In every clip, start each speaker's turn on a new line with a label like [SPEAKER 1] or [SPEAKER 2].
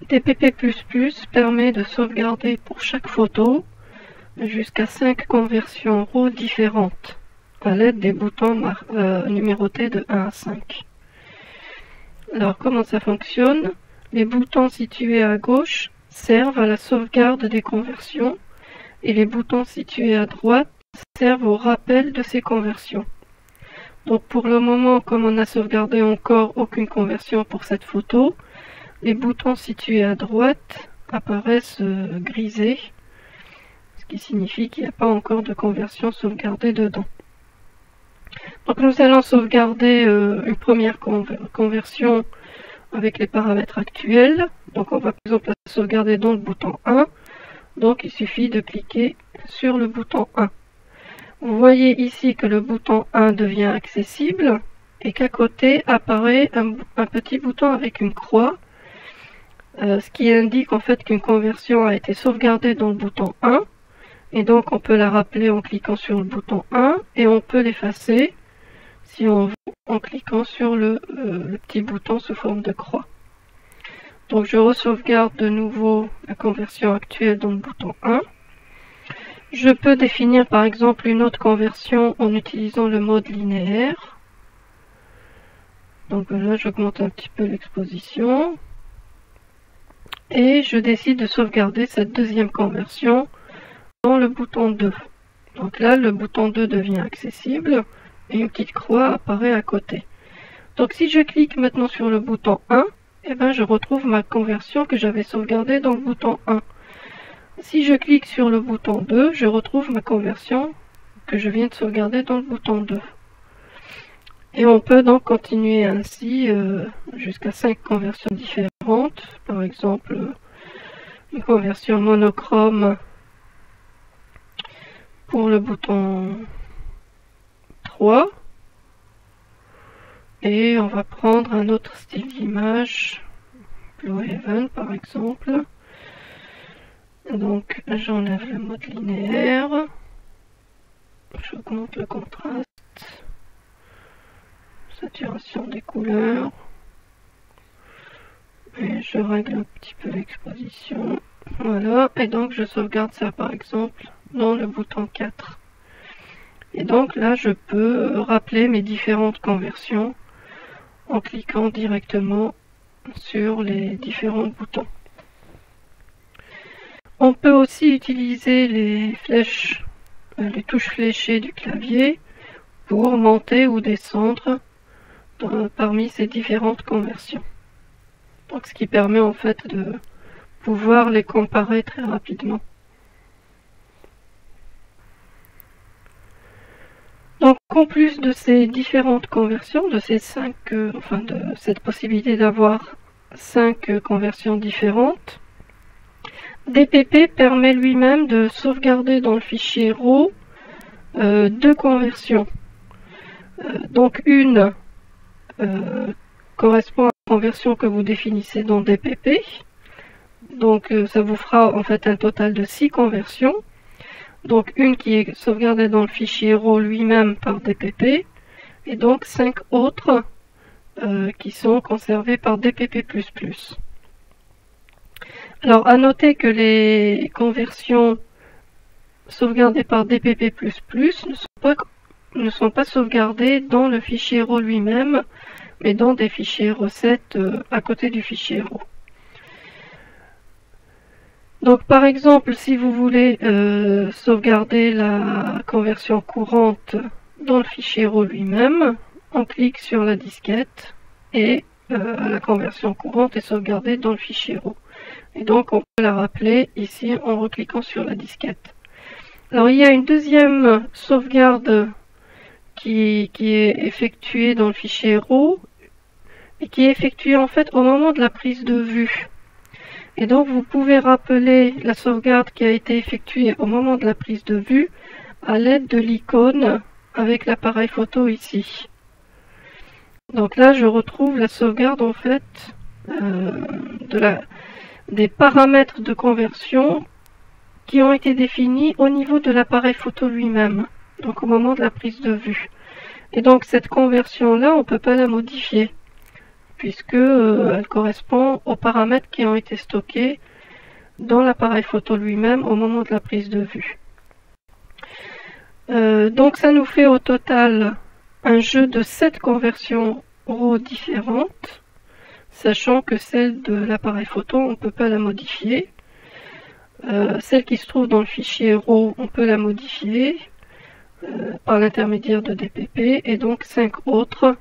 [SPEAKER 1] DPP++ permet de sauvegarder pour chaque photo jusqu'à 5 conversions RAW différentes à l'aide des boutons numérotés de 1 à 5. Alors comment ça fonctionne? Les boutons situés à gauche servent à la sauvegarde des conversions et les boutons situés à droite servent au rappel de ces conversions. Donc pour le moment, comme on n'a sauvegardé encore aucune conversion pour cette photo, les boutons situés à droite apparaissent grisés, ce qui signifie qu'il n'y a pas encore de conversion sauvegardée dedans. Donc nous allons sauvegarder une première conversion avec les paramètres actuels. Donc on va par exemple la sauvegarder dans le bouton 1. Donc il suffit de cliquer sur le bouton 1. Vous voyez ici que le bouton 1 devient accessible et qu'à côté apparaît un petit bouton avec une croix, ce qui indique en fait qu'une conversion a été sauvegardée dans le bouton 1. Et donc on peut la rappeler en cliquant sur le bouton 1 et on peut l'effacer si on veut en cliquant sur le petit bouton sous forme de croix. Donc je re-sauvegarde de nouveau la conversion actuelle dans le bouton 1. Je peux définir par exemple une autre conversion en utilisant le mode linéaire. Donc là j'augmente un petit peu l'exposition. Et je décide de sauvegarder cette deuxième conversion dans le bouton 2. Donc là le bouton 2 devient accessible et une petite croix apparaît à côté. Donc si je clique maintenant sur le bouton 1, eh ben, je retrouve ma conversion que j'avais sauvegardée dans le bouton 1. Si je clique sur le bouton 2, je retrouve ma conversion que je viens de sauvegarder dans le bouton 2. Et on peut donc continuer ainsi jusqu'à 5 conversions différentes. Par exemple, une conversion monochrome pour le bouton 3. Et on va prendre un autre style d'image, Blue Heaven par exemple. Donc j'enlève le mode linéaire, j'augmente le contraste, saturation des couleurs, et je règle un petit peu l'exposition. Voilà, et donc je sauvegarde ça par exemple dans le bouton 4. Et donc là je peux rappeler mes différentes conversions en cliquant directement sur les différents boutons. On peut aussi utiliser les flèches, les touches fléchées du clavier pour monter ou descendre parmi ces différentes conversions. Donc ce qui permet en fait de pouvoir les comparer très rapidement. Donc en plus de ces différentes conversions, de ces de cette possibilité d'avoir 5 conversions différentes, DPP permet lui-même de sauvegarder dans le fichier RAW 2 conversions. Donc une correspond à la conversion que vous définissez dans DPP. Donc ça vous fera en fait un total de 6 conversions. Donc une qui est sauvegardée dans le fichier RAW lui-même par DPP, et donc 5 autres qui sont conservées par DPP++. Alors à noter que les conversions sauvegardées par DPP++ ne sont pas sauvegardées dans le fichier RAW lui-même, mais dans des fichiers recettes à côté du fichier RAW. Donc par exemple, si vous voulez sauvegarder la conversion courante dans le fichier RAW lui-même, on clique sur la disquette et la conversion courante est sauvegardée dans le fichier RAW. Et donc on peut la rappeler ici en recliquant sur la disquette. Alors il y a une deuxième sauvegarde qui est effectuée dans le fichier RAW et qui est effectuée en fait au moment de la prise de vue. Et donc vous pouvez rappeler la sauvegarde qui a été effectuée au moment de la prise de vue à l'aide de l'icône avec l'appareil photo ici. Donc là je retrouve la sauvegarde en fait des paramètres de conversion qui ont été définis au niveau de l'appareil photo lui-même, donc au moment de la prise de vue. Et donc cette conversion là on ne peut pas la modifier puisque elle correspond aux paramètres qui ont été stockés dans l'appareil photo lui-même au moment de la prise de vue. Donc ça nous fait au total un jeu de 7 conversions RAW différentes, sachant que celle de l'appareil photo, on ne peut pas la modifier. Celle qui se trouve dans le fichier RAW, on peut la modifier par l'intermédiaire de DPP, et donc 5 autres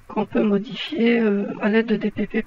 [SPEAKER 1] qu'on peut modifier à l'aide de DPP++.